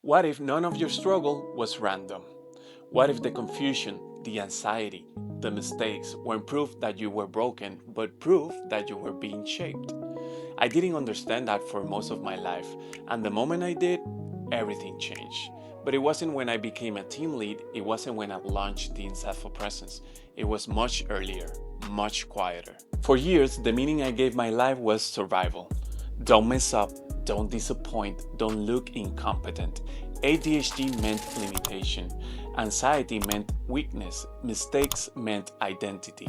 What if none of your struggle was random? What if the confusion, the anxiety, the mistakes weren't proof that you were broken, but proof that you were being shaped? I didn't understand that for most of my life, and the moment I did, everything changed. But it wasn't when I became a team lead, it wasn't when I launched the Insightful Presence. It was much earlier, much quieter. For years, the meaning I gave my life was survival. Don't mess up, don't disappoint, don't look incompetent. ADHD meant limitation. Anxiety meant weakness. Mistakes meant identity.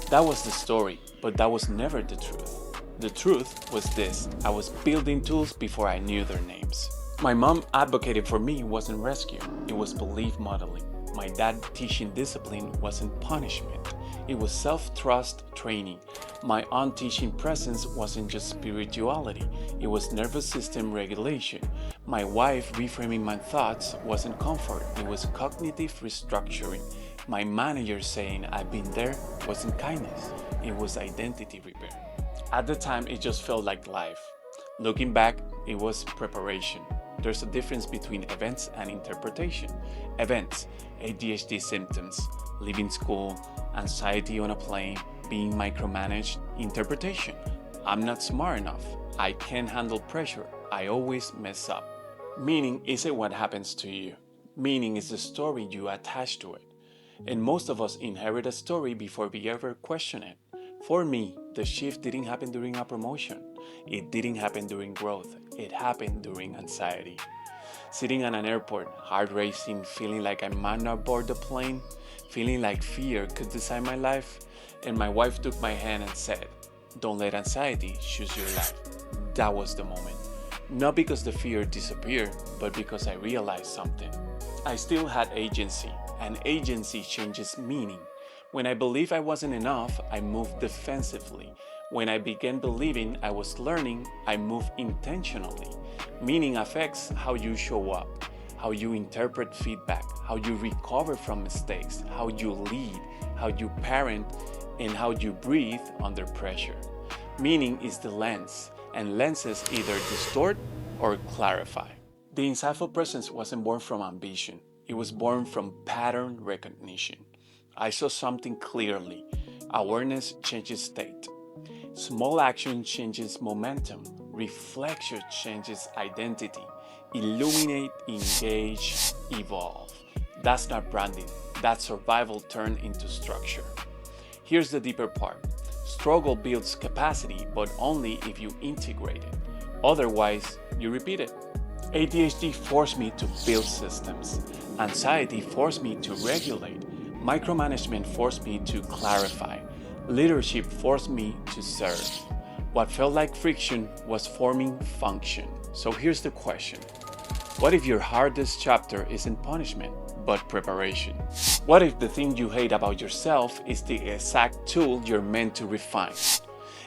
That was the story, but that was never the truth. The truth was this: I was building tools before I knew their names. My mom advocated for me wasn't rescue, it was belief modeling. My dad teaching discipline wasn't punishment, it was self-trust training. My aunt teaching presence wasn't just spirituality, it was nervous system regulation. My wife reframing my thoughts wasn't comfort, it was cognitive restructuring. My manager saying I've been there wasn't kindness, it was identity repair. At the time, it just felt like life. Looking back, it was preparation. There's a difference between events and interpretation. Events, ADHD symptoms, leaving school, anxiety on a plane, being micromanaged. Interpretation, I'm not smart enough. I can't handle pressure. I always mess up. Meaning isn't what happens to you. Meaning is the story you attach to it. And most of us inherit a story before we ever question it. For me, the shift didn't happen during a promotion. It didn't happen during growth. It happened during anxiety. Sitting at an airport, heart racing, feeling like I might not board the plane, feeling like fear could decide my life, and my wife took my hand and said, "Don't let anxiety choose your life." That was the moment. Not because the fear disappeared, but because I realized something. I still had agency, and agency changes meaning. When I believed I wasn't enough, I moved defensively. When I began believing I was learning, I moved intentionally. Meaning affects how you show up, how you interpret feedback, how you recover from mistakes, how you lead, how you parent, and how you breathe under pressure. Meaning is the lens, and lenses either distort or clarify. The Insightful Presence wasn't born from ambition. It was born from pattern recognition. I saw something clearly. Awareness changes state. Small action changes momentum. Reflection changes identity. Illuminate, engage, evolve. That's not branding. That's survival turned into structure. Here's the deeper part. Struggle builds capacity, but only if you integrate it. Otherwise, you repeat it. ADHD forced me to build systems. Anxiety forced me to regulate. Micromanagement forced me to clarify. Leadership forced me to serve. What felt like friction was forming function. So here's the question. What if your hardest chapter isn't punishment, but preparation? What if the thing you hate about yourself is the exact tool you're meant to refine?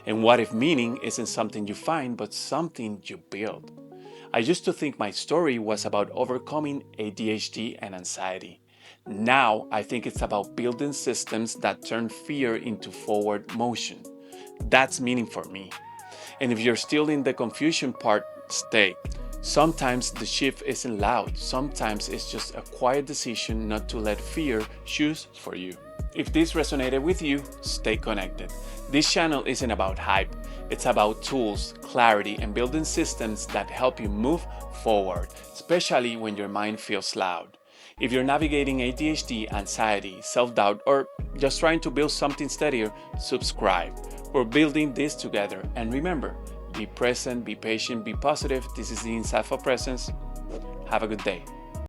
And what if meaning isn't something you find, but something you build? I used to think my story was about overcoming ADHD and anxiety. Now I think it's about building systems that turn fear into forward motion. That's meaning for me. And if you're still in the confusion part, stay. Sometimes the shift isn't loud. Sometimes it's just a quiet decision not to let fear choose for you. If this resonated with you, stay connected. This channel isn't about hype. It's about tools, clarity, and building systems that help you move forward, especially when your mind feels loud. If you're navigating ADHD, anxiety, self-doubt, or just trying to build something steadier, subscribe. We're building this together. And remember, be present, be patient, be positive. This is the Insightful Presence. Have a good day.